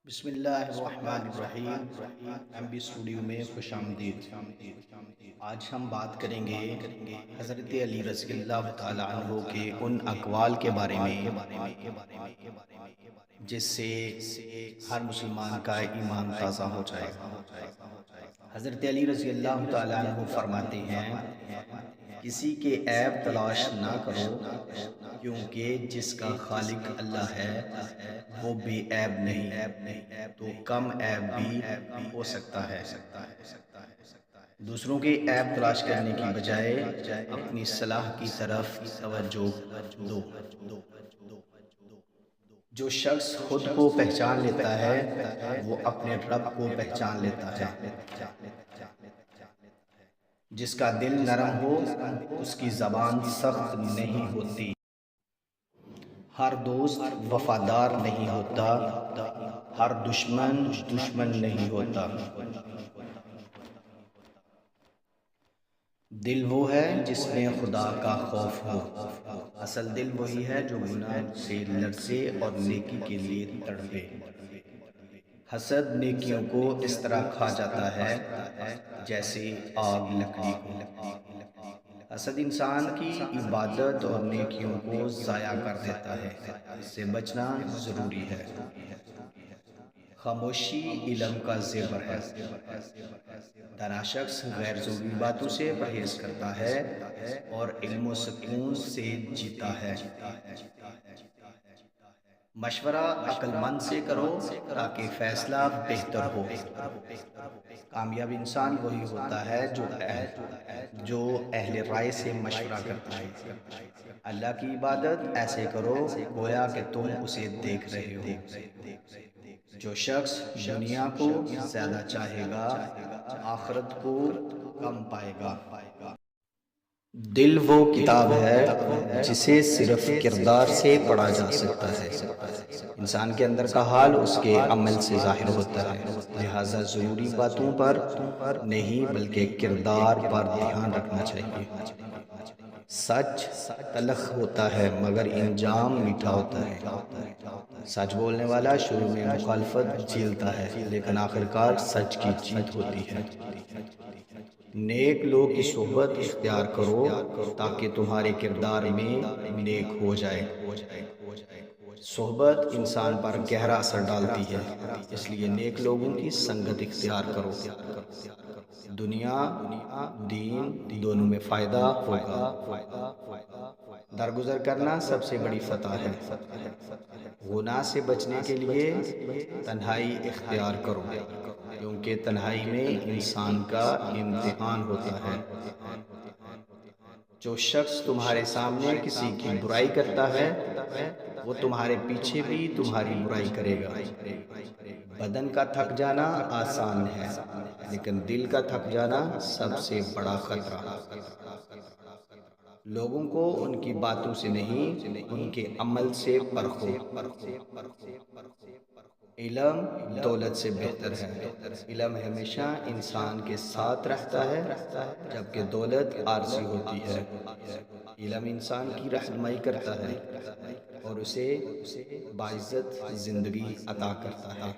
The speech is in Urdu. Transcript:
بسم اللہ الرحمن الرحیم۔ ایم بی اسٹوڈیو میں خوش آمدید۔ آج ہم بات کریں گے حضرت علی رضی اللہ تعالیٰ عنہ کے ان اقوال کے بارے میں جس سے ہر مسلمان کا ایمان تازہ ہو جائے گا۔ حضرت علی رضی اللہ تعالیٰ عنہ فرماتے ہیں، کسی کے عیب تلاش نہ کرو، کیونکہ جس کا خالق اللہ ہے وہ بے عیب نہیں، تو کم عیب بھی ہو سکتا ہے۔ دوسروں کے عیب تلاش کرنے کی بجائے اپنی صلاح کی طرف توجہ دو۔ جو شخص خود کو پہچان لیتا ہے وہ اپنے رب کو پہچان لیتا ہے۔ جس کا دل نرم ہو اس کی زبان سخت نہیں ہوتی۔ ہر دوست وفادار نہیں ہوتا، ہر دشمن دشمن نہیں ہوتا۔ دل وہ ہے جس میں خدا کا خوف ہو۔ اصل دل وہی ہے جو گناہ سے لرزے اور نیکی کے لیے تڑپے۔ حسد نیکیوں کو اس طرح کھا جاتا ہے جیسے آگ لکڑی کو۔ حسد انسان کی عبادت اور نیکیوں کو ضائع کر دیتا ہے، اس سے بچنا ضروری ہے۔ خاموشی علم کا زیور ہے۔ دانا شخص غیر ضروری باتوں سے پرہیز کرتا ہے اور علم و سکون سے جیتا ہے۔ مشورہ عقل مند سے کرو تاکہ فیصلہ بہتر ہو۔ کامیاب انسان وہی ہوتا ہے جو اہل رائے سے مشورہ کرتا ہے۔ اللہ کی عبادت ایسے کرو گویا کہ تم اسے دیکھ رہے ہو۔ جو شخص دنیا کو زیادہ چاہے گا آخرت کو کم پائے گا۔ دل وہ کتاب ہے جسے صرف کردار سے پڑھا جا سکتا ہے۔ انسان کے اندر کا حال اس کے عمل سے ظاہر ہوتا ہے، لہٰذا ضروری باتوں پر نہیں بلکہ کردار پر دھیان رکھنا چاہیے۔ سچ تلخ ہوتا ہے مگر انجام میٹھا ہوتا ہے۔ سچ بولنے والا شروع میں مخالفت جھیلتا ہے لیکن آخرکار سچ کی جیت ہوتی ہے۔ نیک لوگ کی صحبت اختیار کرو تاکہ تمہارے کردار میں نیک ہو جائے۔ صحبت انسان پر گہرا اثر ڈالتی ہے، اس لیے نیک لوگوں کی سنگت اختیار کرو۔ دنیا دین دونوں میں فائدہ ہوگا۔ درگزر کرنا سب سے بڑی فتح ہے۔ گناہ سے بچنے کے لیے تنہائی اختیار کرو، کیونکہ تنہائی میں انسان کا امتحان ہوتا ہے۔ جو شخص تمہارے سامنے کسی کی برائی کرتا ہے وہ تمہارے پیچھے بھی تمہاری برائی کرے گا۔ بدن کا تھک جانا آسان ہے لیکن دل کا تھک جانا سب سے بڑا خطرہ۔ لوگوں کو ان کی باتوں سے نہیں ان کے عمل سے پرکھو۔ علم دولت سے بہتر ہے۔ علم ہمیشہ انسان کے ساتھ رہتا ہے جبکہ دولت عارضی ہوتی ہے۔ علم انسان کی رہنمائی کرتا ہے اور اسے باعزت زندگی عطا کرتا ہے۔